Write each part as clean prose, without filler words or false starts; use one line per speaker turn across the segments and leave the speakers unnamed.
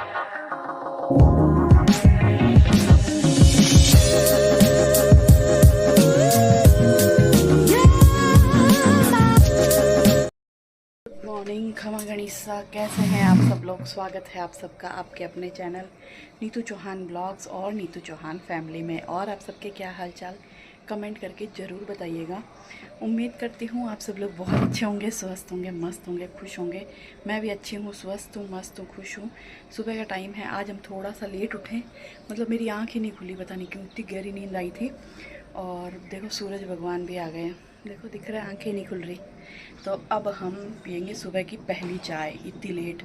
Morning खमा गणिसा, कैसे हैं आप सब लोग। स्वागत है आप सबका आपके अपने चैनल नीतू चौहान ब्लॉग्स और नीतू चौहान फैमिली में। और आप सबके क्या हालचाल कमेंट करके ज़रूर बताइएगा। उम्मीद करती हूँ आप सब लोग बहुत अच्छे होंगे, स्वस्थ होंगे, मस्त होंगे, खुश होंगे। मैं भी अच्छी हूँ, स्वस्थ हूँ, मस्त हूँ, खुश हूँ। सुबह का टाइम है, आज हम थोड़ा सा लेट उठे, मतलब मेरी आँख ही नहीं खुली, पता नहीं क्यों, इतनी गहरी नींद आई थी। और देखो सूरज भगवान भी आ गए हैं, देखो दिख रहा है, आँखें नहीं खुल रही। तो अब हम पियेंगे सुबह की पहली चाय, इतनी लेट।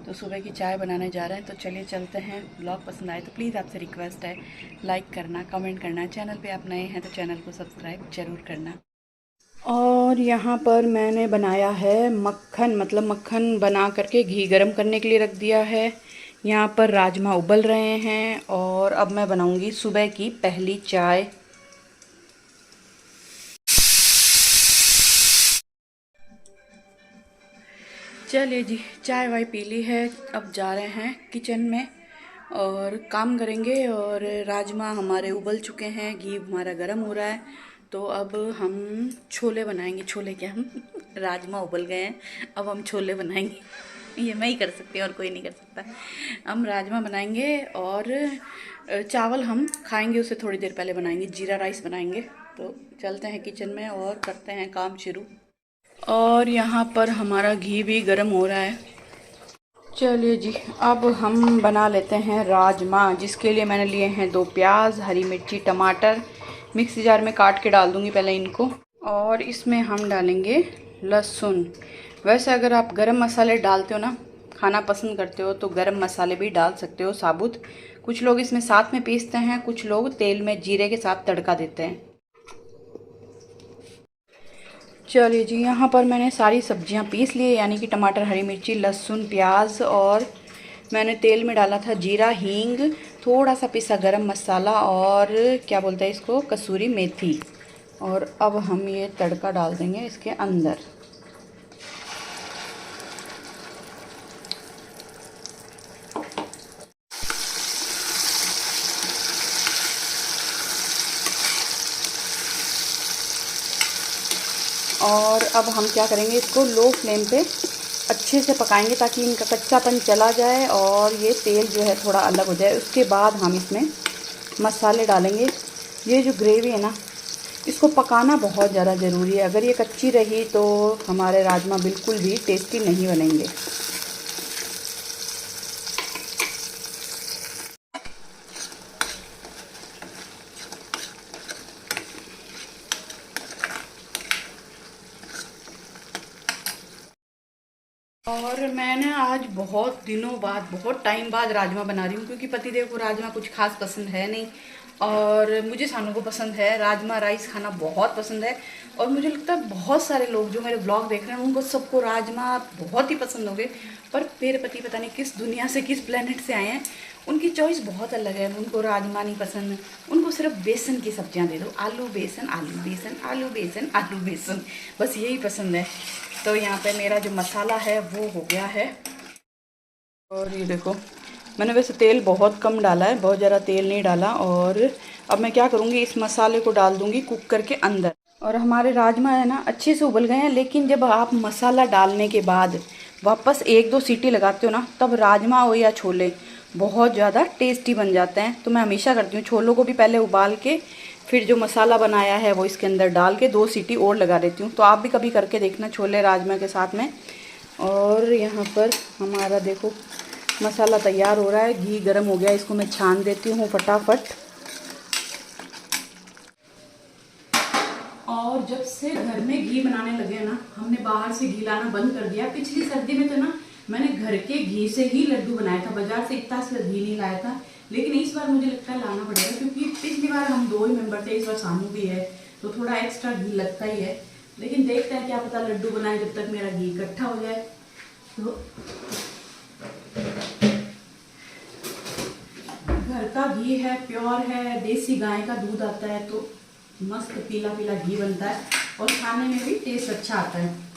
तो सुबह की चाय बनाने जा रहे हैं, तो चलिए चलते हैं। ब्लॉग पसंद आए तो प्लीज़ आपसे रिक्वेस्ट है, लाइक करना, कमेंट करना। चैनल पे आप नए हैं तो चैनल को सब्सक्राइब ज़रूर करना। और यहाँ पर मैंने बनाया है मक्खन, मतलब मक्खन बना करके घी गरम करने के लिए रख दिया है। यहाँ पर राजमा उबल रहे हैं और अब मैं बनाऊँगी सुबह की पहली चाय। चलिए जी, चाय वाय पी ली है, अब जा रहे हैं किचन में और काम करेंगे। और राजमा हमारे उबल चुके हैं, घी हमारा गर्म हो रहा है, तो अब हम छोले बनाएंगे। छोले क्या, हम राजमा उबल गए हैं, अब हम छोले बनाएंगे। ये मैं ही कर सकती हूँ और कोई नहीं कर सकता। हम राजमा बनाएंगे और चावल हम खाएंगे, उससे थोड़ी देर पहले बनाएंगे, जीरा राइस बनाएंगे। तो चलते हैं किचन में और करते हैं काम शुरू। और यहाँ पर हमारा घी भी गर्म हो रहा है। चलिए जी, अब हम बना लेते हैं राजमा, जिसके लिए मैंने लिए हैं 2 प्याज, हरी मिर्ची, टमाटर। मिक्सी जार में काट के डाल दूँगी पहले इनको। और इसमें हम डालेंगे लहसुन। वैसे अगर आप गरम मसाले डालते हो ना, खाना पसंद करते हो, तो गरम मसाले भी डाल सकते हो साबुत। कुछ लोग इसमें साथ में पीसते हैं, कुछ लोग तेल में जीरे के साथ तड़का देते हैं। चलिए जी, यहाँ पर मैंने सारी सब्जियाँ पीस ली, यानी कि टमाटर, हरी मिर्ची, लहसुन, प्याज। और मैंने तेल में डाला था जीरा, हींग, थोड़ा सा पिसा गरम मसाला और क्या बोलते हैं इसको, कसूरी मेथी। और अब हम ये तड़का डाल देंगे इसके अंदर। और अब हम क्या करेंगे, इसको लो फ्लेम पे अच्छे से पकाएंगे ताकि इनका कच्चापन चला जाए और ये तेल जो है थोड़ा अलग हो जाए। उसके बाद हम इसमें मसाले डालेंगे। ये जो ग्रेवी है ना, इसको पकाना बहुत ज़्यादा ज़रूरी है। अगर ये कच्ची रही तो हमारे राजमा बिल्कुल भी टेस्टी नहीं बनेंगे। और मैंने आज बहुत दिनों बाद, बहुत टाइम बाद राजमा बना रही हूँ, क्योंकि पतिदेव को राजमा कुछ खास पसंद है नहीं और मुझे सानू को पसंद है। राजमा राइस खाना बहुत पसंद है और मुझे लगता है बहुत सारे लोग जो मेरे ब्लॉग देख रहे हैं उनको सबको राजमा बहुत ही पसंद होंगे। पर मेरे पति पता नहीं किस दुनिया से, किस प्लेनेट से आए हैं, उनकी चॉइस बहुत अलग है। उनको राजमा नहीं पसंद, उनको सिर्फ बेसन की सब्जियाँ दे दो, आलू बेसन, आलू बेसन, आलू बेसन, आलू बेसन, बस यही पसंद है। तो यहाँ पे मेरा जो मसाला है वो हो गया है। और ये देखो, मैंने वैसे तेल बहुत कम डाला है, बहुत ज़्यादा तेल नहीं डाला। और अब मैं क्या करूँगी, इस मसाले को डाल दूँगी कुकर के अंदर। और हमारे राजमा है ना अच्छे से उबल गए हैं, लेकिन जब आप मसाला डालने के बाद वापस 1-2 सीटी लगाते हो ना, तब राजमा हो या छोले बहुत ज़्यादा टेस्टी बन जाते हैं। तो मैं हमेशा करती हूँ, छोलों को भी पहले उबाल के फिर जो मसाला बनाया है वो इसके अंदर डाल के 2 सीटी और लगा देती हूँ। तो आप भी कभी करके देखना छोले राजमा के साथ में। और यहाँ पर हमारा देखो मसाला तैयार हो रहा है, घी गर्म हो गया, इसको मैं छान देती हूँ फटाफट। और जब से घर में घी बनाने लगे ना, हमने बाहर से घी लाना बंद कर दिया। पिछली सर्दी में तो ना मैंने घर के घी से ही लड्डू बनाया था, बाजार से इतना सा घी नहीं लाया था। लेकिन इस बार मुझे लगता है लाना पड़ेगा, क्योंकि पिछली बार हम 2 ही मेंबर थे, इस बार सानू भी है, तो थोड़ा एक्स्ट्रा घी लगता ही है। लेकिन देखते हैं, क्या पता लड्डू बनाए जब तक मेरा घी इकट्ठा हो जाए। तो घर का घी है, प्योर है, देसी गाय का दूध आता है, तो मस्त पीला पीला घी बनता है और खाने में भी टेस्ट अच्छा आता है।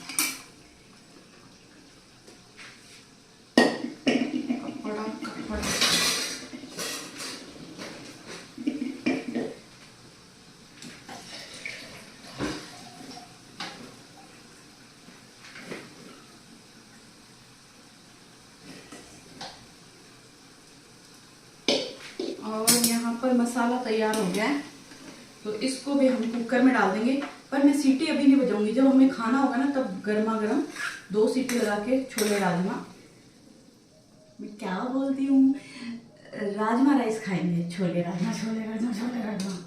और यहाँ पर मसाला तैयार हो गया है, तो इसको भी हम कुकर में डाल देंगे। पर मैं सीटी अभी नहीं बजाऊंगी, जब हमें खाना होगा ना तब गर्मा गर्म 2 सीटी लगा के छोले राजमा, मैं क्या बोलती हूँ, राजमा राइस खाएंगे। छोले राजमा, छोले राजमा, छोले राजमा।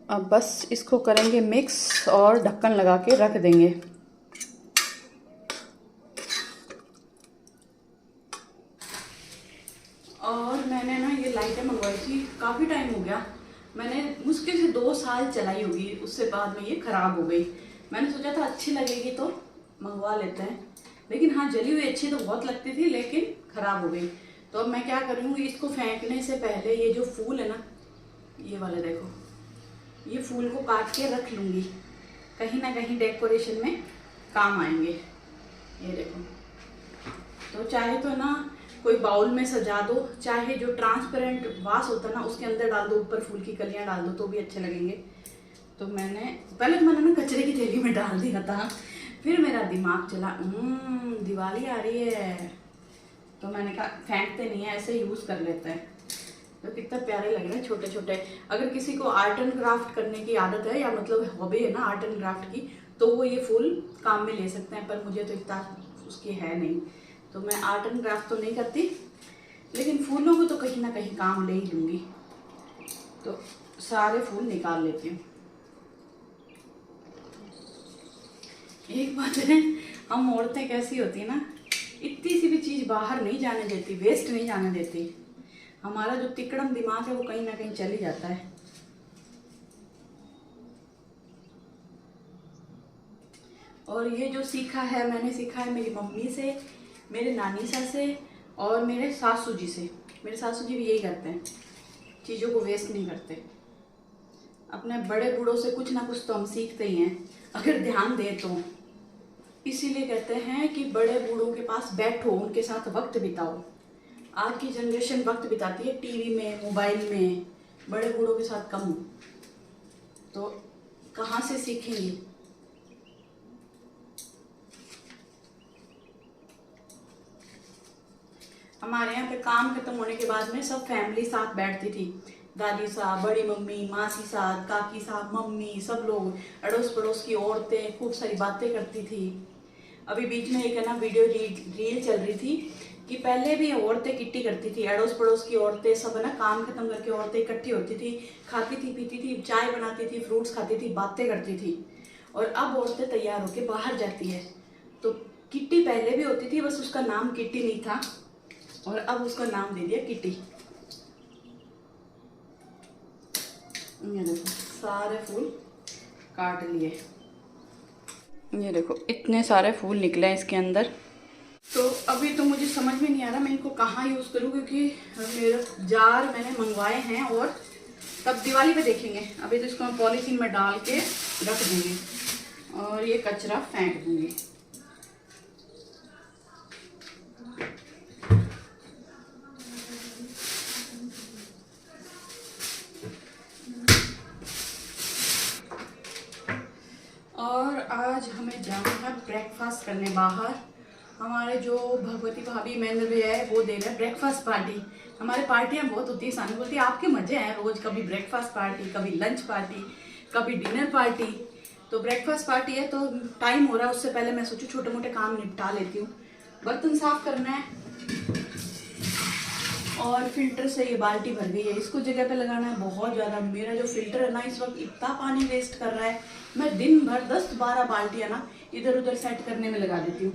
अब बस इसको करेंगे मिक्स और ढक्कन लगा के रख देंगे। और मैंने ना ये लाइटें मंगवाई थी, काफ़ी टाइम हो गया, मैंने मुश्किल से 2 साल चलाई होगी, उससे बाद में ये ख़राब हो गई। मैंने सोचा था अच्छी लगेगी तो मंगवा लेते हैं, लेकिन हाँ जली हुई अच्छी तो बहुत लगती थी, लेकिन ख़राब हो गई। तो अब मैं क्या करूँगी, इसको फेंकने से पहले ये जो फूल है ना, ये वाले देखो, ये फूल को काट के रख लूँगी, कहीं ना कहीं डेकोरेशन में काम आएंगे। ये देखो, तो चाहे तो ना कोई बाउल में सजा दो, चाहे जो ट्रांसपेरेंट वास होता है ना उसके अंदर डाल दो, ऊपर फूल की कलियां डाल दो तो भी अच्छे लगेंगे। तो मैंने ना कचरे की थैली में डाल दिया था, फिर मेरा दिमाग चला दिवाली आ रही है, तो मैंने कहा फेंकते नहीं है, ऐसे यूज़ कर लेते हैं। तो कितना प्यारे लग रहे हैं छोटे छोटे। अगर किसी को आर्ट एंड क्राफ्ट करने की आदत है, या मतलब हॉबी है ना आर्ट एंड क्राफ्ट की, तो वो ये फूल काम में ले सकते हैं, पर मुझे तो इतना उसकी है नहीं, तो मैं आर्ट एंड क्राफ्ट तो नहीं करती, लेकिन फूलों को तो कहीं ना कहीं काम ले ही लूँगी। तो सारे फूल निकाल लेती हूँ। एक बात है, हम औरतें कैसी होती है ना, इतनी सी भी चीज़ बाहर नहीं जाने देती, वेस्ट नहीं जाने देती। हमारा जो तिकड़म दिमाग है वो कहीं ना कहीं चल ही जाता है। और ये जो सीखा है, मैंने सीखा है मेरी मम्मी से, मेरे नानी सा से, और मेरे सासू जी से। मेरे सासू जी भी यही करते हैं, चीज़ों को वेस्ट नहीं करते। अपने बड़े बूढ़ों से कुछ ना कुछ तो हम सीखते ही हैं, अगर ध्यान दें तो। इसीलिए कहते हैं कि बड़े बूढ़ों के पास बैठो, उनके साथ वक्त बिताओ। आज की जनरेशन वक्त बिताती है टीवी में, मोबाइल में, बड़े बूढ़ों के साथ कम, तो कहाँ से सीखेंगे। हमारे यहाँ पे काम खत्म होने के बाद में सब फैमिली साथ बैठती थी, दादी साहब, बड़ी मम्मी, मासी साहब, काकी साहब, मम्मी, सब लोग, अड़ोस पड़ोस की औरतें खूब सारी बातें करती थी। अभी बीच में एक है ना वीडियो रील चल रही थी कि पहले भी औरतें किट्टी करती थी, अड़ोस पड़ोस की औरतें सब है ना, काम खत्म करके औरतें इकट्ठी होती थी, खाती थी, पीती थी, चाय बनाती थी, फ्रूट्स खाती थी, बातें करती थी। और अब औरतें तैयार होकर बाहर जाती है, तो किट्टी पहले भी होती थी, बस उसका नाम किट्टी नहीं था, और अब उसका नाम दे दिया किट्टी। ये देखो सारे फूल काट लिए, ये देखो इतने सारे फूल निकले हैं इसके अंदर। तो अभी तो मुझे समझ में नहीं आ रहा मैं इनको कहाँ यूज़ करूँ, क्योंकि मेरे जार मैंने मंगवाए हैं और तब दिवाली पे देखेंगे। अभी तो इसको मैं पॉलीथीन में डाल के रख दूँगी और ये कचरा फेंक दूँगी। और आज हमें जाना है ब्रेकफास्ट करने बाहर। हमारे जो भगवती भाभी महेंद्र भैया है वो दे रहे हैं ब्रेकफास्ट पार्टी। हमारे पार्टियाँ बहुत होती है, सानी बोलती है आपके मज़े हैं रोज़, कभी ब्रेकफास्ट पार्टी, कभी लंच पार्टी, कभी डिनर पार्टी। तो ब्रेकफास्ट पार्टी है तो टाइम हो रहा है, उससे पहले मैं सोचूं छोटे मोटे काम निपटा लेती हूँ। बर्तन साफ करना है और फिल्टर से ये बाल्टी भर गई है, इसको जगह पे लगाना है बहुत ज़्यादा। मेरा जो फिल्टर है ना इस वक्त इतना पानी वेस्ट कर रहा है, मैं दिन भर 10-12 बाल्टियाँ ना इधर उधर सेट करने में लगा देती हूँ।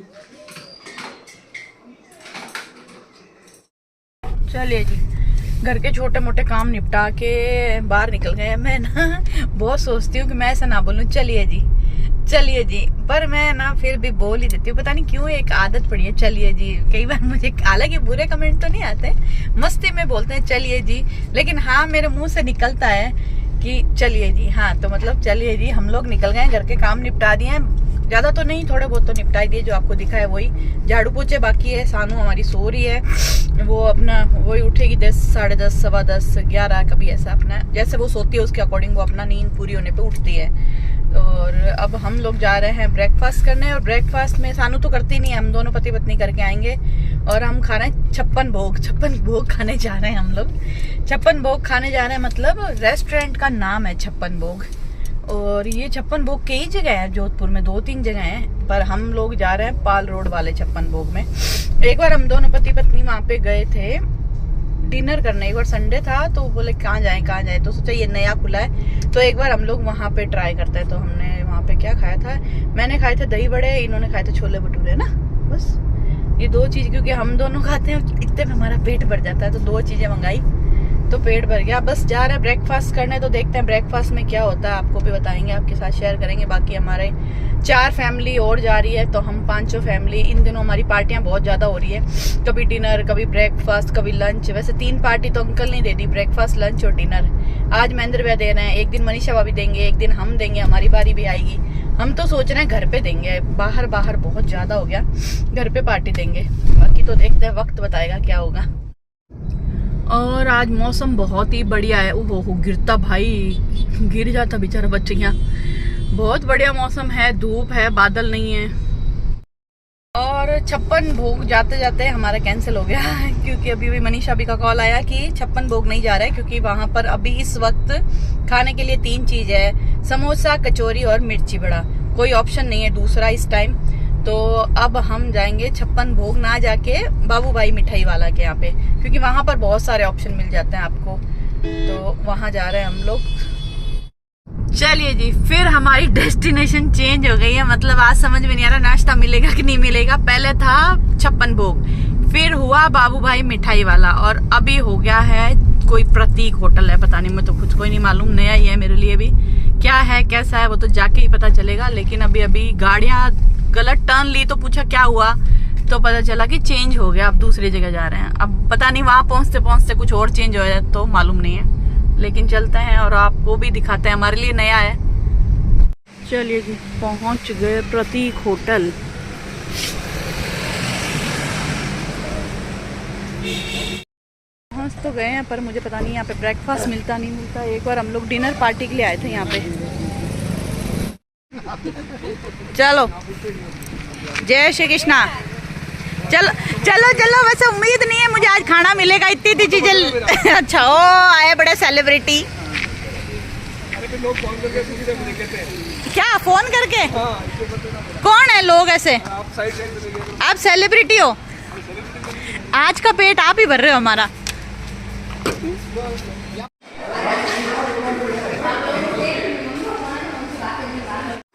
चलिए जी, घर के छोटे मोटे काम निपटा के बाहर निकल गए। मैं ना बहुत सोचती हूँ कि मैं ऐसा ना बोलूँ, चलिए जी चलिए जी, पर मैं ना फिर भी बोल ही देती हूँ, पता नहीं क्यों एक आदत पड़ी है चलिए जी। कई बार मुझे, हालांकि बुरे कमेंट तो नहीं आते, मस्ती में बोलते हैं चलिए जी, लेकिन हाँ मेरे मुंह से निकलता है कि चलिए जी। हाँ तो मतलब चलिए जी, हम लोग निकल गए, घर के काम निपटा दिए हैं, ज्यादा तो नहीं, थोड़े बहुत तो निपटाई दिए, जो आपको दिखा है वही। झाड़ू पोछे बाकी है, सानू हमारी सो रही है, वो अपना वही उठेगी 10, 10:30, 10:15, 11, कभी ऐसा अपना जैसे वो सोती है उसके अकॉर्डिंग वो अपना नींद पूरी होने पे उठती है। और अब हम लोग जा रहे हैं ब्रेकफास्ट करने, और ब्रेकफास्ट में सानू तो करती नहीं है, हम दोनों पति पत्नी करके आएंगे। और हम खा रहे हैं 56 भोग। 56 भोग खाने जा रहे हैं हम लोग। 56 भोग खाने जा रहे हैं, मतलब रेस्टोरेंट का नाम है 56 भोग। और ये 56 भोग कई जगह है जोधपुर में, 2-3 जगह हैं, पर हम लोग जा रहे हैं पाल रोड वाले 56 भोग में। एक बार हम दोनों पति पत्नी वहां पे गए थे डिनर करने, एक बार संडे था तो बोले कहाँ जाए, तो सोचा ये नया खुला है तो एक बार हम लोग वहां पे ट्राई करते हैं। तो हमने वहां पे क्या खाया था, मैंने खाए थे दही बड़े, इन्होंने खाए थे छोले भटूरे ना, बस ये 2 चीज, क्योंकि हम दोनों खाते हैं इतने में हमारा पेट भर जाता है, तो 2 चीजें मंगाई तो पेट भर गया। बस जा रहे हैं ब्रेकफास्ट करने, तो देखते हैं ब्रेकफास्ट में क्या होता है, आपको भी बताएंगे, आपके साथ शेयर करेंगे। बाकी हमारे 4 फैमिली और जा रही है, तो हम 5 फैमिली। इन दिनों हमारी पार्टियां बहुत ज्यादा हो रही है, कभी डिनर, कभी ब्रेकफास्ट, कभी लंच। वैसे 3 पार्टी तो अंकल नहीं देती, ब्रेकफास्ट, लंच और डिनर। आज महेंद्र भैया दे रहे हैं, एक दिन मनीषा भाभी देंगे, एक दिन हम देंगे, हमारी बारी भी आएगी। हम तो सोच रहे हैं घर पे देंगे, बाहर बहुत ज्यादा हो गया, घर पे पार्टी देंगे। बाकी तो देखते हैं, वक्त बताएगा क्या होगा। और आज मौसम बहुत ही बढ़िया है। ओहो गिरता भाई, गिर जाता बेचारा बच्चियां। बहुत बढ़िया मौसम है, धूप है, बादल नहीं है। और 56 भोग जाते जाते हमारा कैंसिल हो गया क्योंकि अभी भी मनीषा भी का कॉल आया कि 56 भोग नहीं जा रहा है, क्योंकि वहां पर अभी इस वक्त खाने के लिए 3 चीज है, समोसा, कचौरी और मिर्ची बड़ा, कोई ऑप्शन नहीं है दूसरा इस टाइम। तो अब हम जाएंगे 56 भोग, ना जाके बाबू भाई मिठाई वाला के यहाँ पे, क्योंकि वहां पर बहुत सारे ऑप्शन मिल जाते हैं आपको, तो वहां जा रहे हैं हम लोग। चलिए जी, फिर हमारी डेस्टिनेशन चेंज हो गई है, मतलब आज समझ में नहीं आ रहा नाश्ता मिलेगा कि नहीं मिलेगा। पहले था 56 भोग, फिर हुआ बाबू भाई मिठाई वाला, और अभी हो गया है कोई प्रतीक होटल है, पता नहीं, मैं तो कुछ कोई नहीं मालूम, नया ही है मेरे लिए भी। क्या है कैसा है वो तो जाके ही पता चलेगा। लेकिन अभी गाड़ियां गलत टर्न ली, तो पूछा क्या हुआ, तो पता चला कि चेंज हो गया, अब दूसरी जगह जा रहे हैं। अब पता नहीं वहां पहुंचते पहुंचते कुछ और चेंज हो जाए तो मालूम नहीं है, लेकिन चलते हैं और आपको भी दिखाते हैं, हमारे लिए नया है। चलिए जी, पहुंच गए प्रतीक होटल। पहुंच तो गए हैं, पर मुझे पता नहीं यहाँ पे ब्रेकफास्ट मिलता नहीं मिलता। एक बार हम लोग डिनर पार्टी के लिए आए थे यहाँ पे। चलो जय श्री कृष्णा। चलो चलो चलो, वैसे उम्मीद नहीं है मुझे आज खाना मिलेगा, इतनी चीजें अच्छा ओ आए बड़े सेलिब्रिटी। क्या फोन करके? कौन है लोग ऐसे? आप सेलिब्रिटी हो? आज का पेट आप ही भर रहे हो हमारा।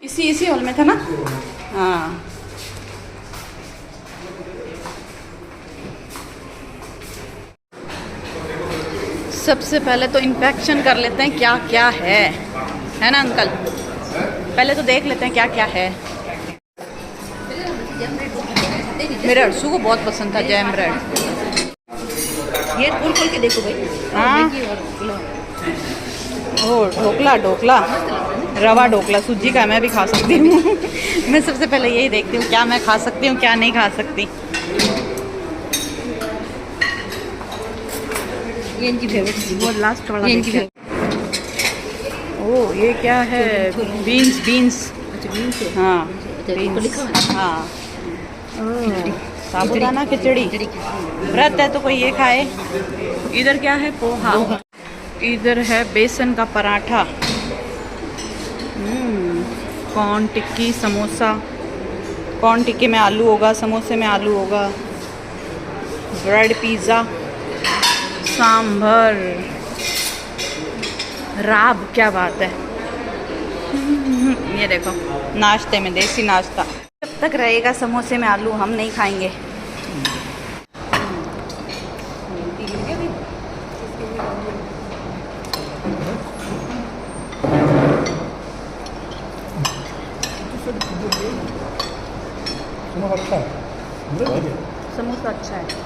इसी हॉल में था ना? हाँ। सबसे पहले तो इंस्पेक्शन कर लेते हैं क्या क्या है ना अंकल? पहले तो देख लेते हैं क्या क्या है। मेरे अर्सू को बहुत पसंद था जैम ब्रेड।
ये खोल के देखो भाई।
हाँ, ओ ढोकला रवा ढोकला सूजी का मैं भी खा सकती हूँ मैं सबसे पहले यही देखती हूँ क्या मैं खा सकती हूँ क्या नहीं खा सकती।
ये इनकी फेवरेट,
वो लास्ट वाला
ये इनकी
देखिए। ओ ये क्या है? बीन्स।
अच्छा बीन्स है।
हाँ
अच्छा,
बीन्स।
ऊपर लिखा हुआ है।
हाँ साबुदाना खिचड़ी। व्रत है तो कोई ये खाए। इधर क्या है? पोहा। इधर है बेसन का पराठा। कॉर्न टिक्की, समोसा। कॉर्न टिक्की में आलू होगा, समोसे में आलू होगा। ब्रेड पिज़्ज़ा, सांभर, राब, क्या बात है। ये देखो नाश्ते में देसी नाश्ता। जब तक रहेगा समोसे में आलू हम नहीं खाएंगे।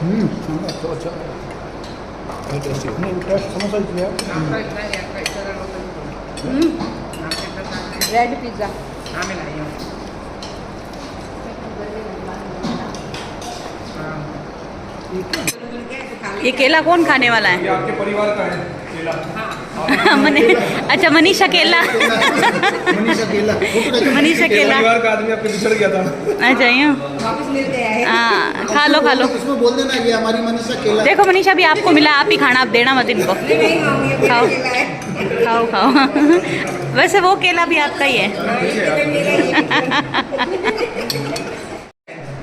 तो अच्छा टेस्ट समोसा किया।
Red pizza.
ये केला कौन खाने वाला है?
ये आपके परिवार का है केला।
अच्छा मनीषा केला।
मनीषा केला।
मनीषा केला।
परिवार का आदमी आपके बिछड़ गया था।
अच्छा यूँ। हाँ खा लो खा लो।
उसमें बोल देना कि हमारी मनीषा केला।
देखो मनीषा भी आपको मिला, आप ही खाना, आप देना मत इनको। खाओ खाओ खाओ। वैसे वो केला भी आपका ही है।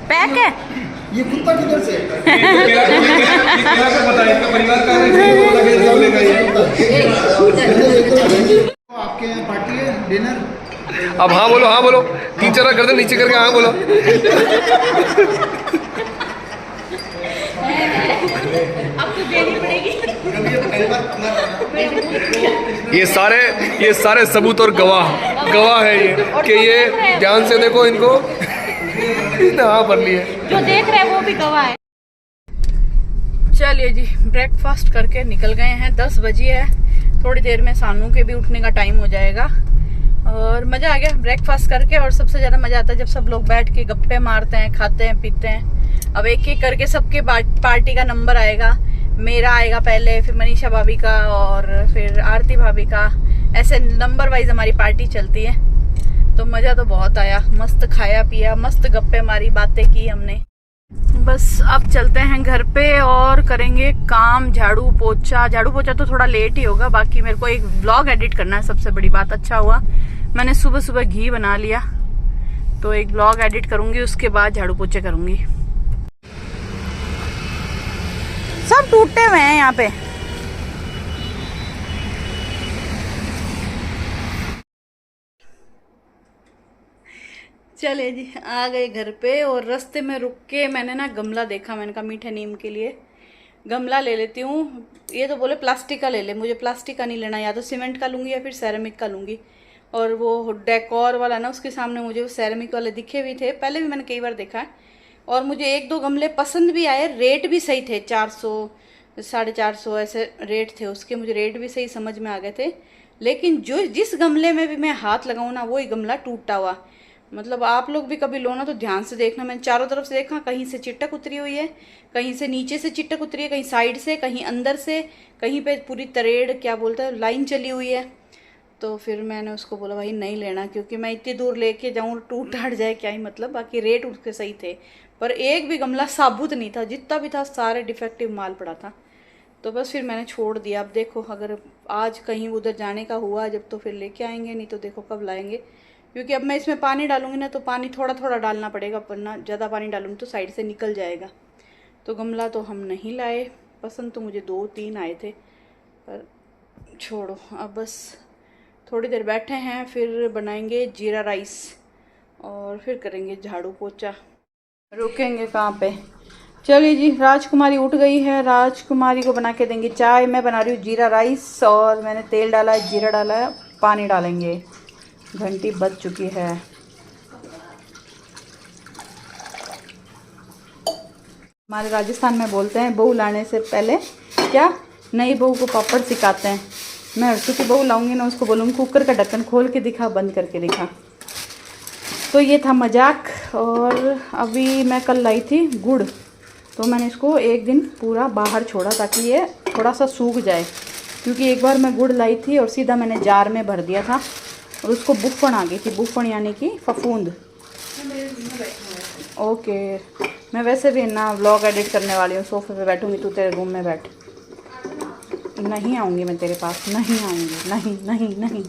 पैक है।
ये कुत्ता किधर से? केला का पता है, इसका परिवार का है, इसलिए वो लगेगा ये। आपके यहाँ पार्टी है, डिनर?
अब हाँ बोलो टीचर कर दे नीचे करके हाँ बोलो।
अब तो देनी पड़ेगी।
ये सारे सबूत और गवाह है ये कि ये ध्यान से देखो इनको। इसने हाँ भर लिए,
जो देख रहे हैं वो भी गवाह है। चलिए जी ब्रेकफास्ट करके निकल गए हैं। 10 बजी है। थोड़ी देर में सानू के भी उठने का टाइम हो जाएगा। और मज़ा आ गया ब्रेकफास्ट करके। और सबसे ज़्यादा मज़ा आता है जब सब लोग बैठ के गप्पे मारते हैं, खाते हैं, पीते हैं। अब एक एक करके सबके पार्टी का नंबर आएगा। मेरा आएगा पहले, फिर मनीषा भाभी का, और फिर आरती भाभी का। ऐसे नंबर वाइज हमारी पार्टी चलती है। तो मज़ा तो बहुत आया। मस्त खाया पिया, मस्त गप्पे मारी, बातें की हमने। बस अब चलते हैं घर पे और करेंगे काम, झाड़ू पोछा। झाड़ू पोछा तो थोड़ा लेट ही होगा। बाकी मेरे को एक व्लॉग एडिट करना है। सबसे बड़ी बात, अच्छा हुआ मैंने सुबह सुबह घी बना लिया, तो एक व्लॉग एडिट करूंगी, उसके बाद झाड़ू पोछे करूंगी। सब टूटे हुए हैं यहाँ पे। चले जी आ गए घर पे। और रास्ते में रुक के मैंने ना गमला देखा। मैंने कहा मीठे नीम के लिए गमला ले लेती हूँ। ये तो बोले प्लास्टिक का ले ले, मुझे प्लास्टिक का नहीं लेना। या तो सीमेंट का लूँगी या फिर सेरेमिक का लूँगी। और वो डेकोर वाला ना, उसके सामने मुझे वो सेरेमिक वाले दिखे भी थे। पहले भी मैंने कई बार देखा है। और मुझे 1-2 गमले पसंद भी आए। रेट भी सही थे, 400 450 ऐसे रेट थे उसके। मुझे रेट भी सही समझ में आ गए थे। लेकिन जिस गमले में भी मैं हाथ लगाऊँ ना, वही गमला टूटा हुआ। मतलब आप लोग भी कभी लो ना तो ध्यान से देखना। मैंने चारों तरफ से देखा, कहीं से चिटक उतरी हुई है, कहीं से नीचे से चिटक उतरी है, कहीं साइड से, कहीं अंदर से, कहीं पे पूरी तरेड़ क्या बोलते हैं लाइन चली हुई है। तो फिर मैंने उसको बोला भाई नहीं लेना, क्योंकि मैं इतनी दूर लेके जाऊँ टूट हट जाए क्या ही मतलब। बाकी रेट उसके सही थे, पर एक भी गमला साबुत नहीं था। जितना भी था सारे डिफेक्टिव माल पड़ा था। तो बस फिर मैंने छोड़ दिया। अब देखो अगर आज कहीं उधर जाने का हुआ जब तो फिर लेके आएंगे, नहीं तो देखो कब लाएंगे। क्योंकि अब मैं इसमें पानी डालूंगी ना, तो पानी थोड़ा थोड़ा डालना पड़ेगा, वरना ज़्यादा पानी डालूंगी तो साइड से निकल जाएगा। तो गमला तो हम नहीं लाए। पसंद तो मुझे 2-3 आए थे, पर छोड़ो। अब बस थोड़ी देर बैठे हैं, फिर बनाएंगे जीरा राइस और फिर करेंगे झाड़ू पोछा। रुकेंगे कहाँ पे? चलिए जी राजकुमारी उठ गई है। राजकुमारी को बना के देंगे चाय। मैं बना रही हूँ जीरा राइस। और मैंने तेल डाला है, जीरा डाला है, पानी डालेंगे। घंटी बज चुकी है। हमारे राजस्थान में बोलते हैं बहू लाने से पहले क्या, नई बहू को पापड़ सिखाते हैं। मैं हर्षू की बहू लाऊंगी ना, उसको बोलूँगी कुकर का ढक्कन खोल के दिखा, बंद करके दिखा। तो ये था मजाक। और अभी मैं कल लाई थी गुड़, तो मैंने इसको एक दिन पूरा बाहर छोड़ा ताकि ये थोड़ा सा सूख जाए। क्योंकि एक बार मैं गुड़ लाई थी और सीधा मैंने जार में भर दिया था और उसको बुफन आ गई थी। बुफन यानी कि फफूंद। ओके, मैं वैसे भी ना व्लॉग एडिट करने वाली हूँ। सोफे पे बैठूंगी, तू तेरे रूम में बैठ। नहीं आऊँगी मैं तेरे पास, नहीं आऊँगी, नहीं नहीं नहीं।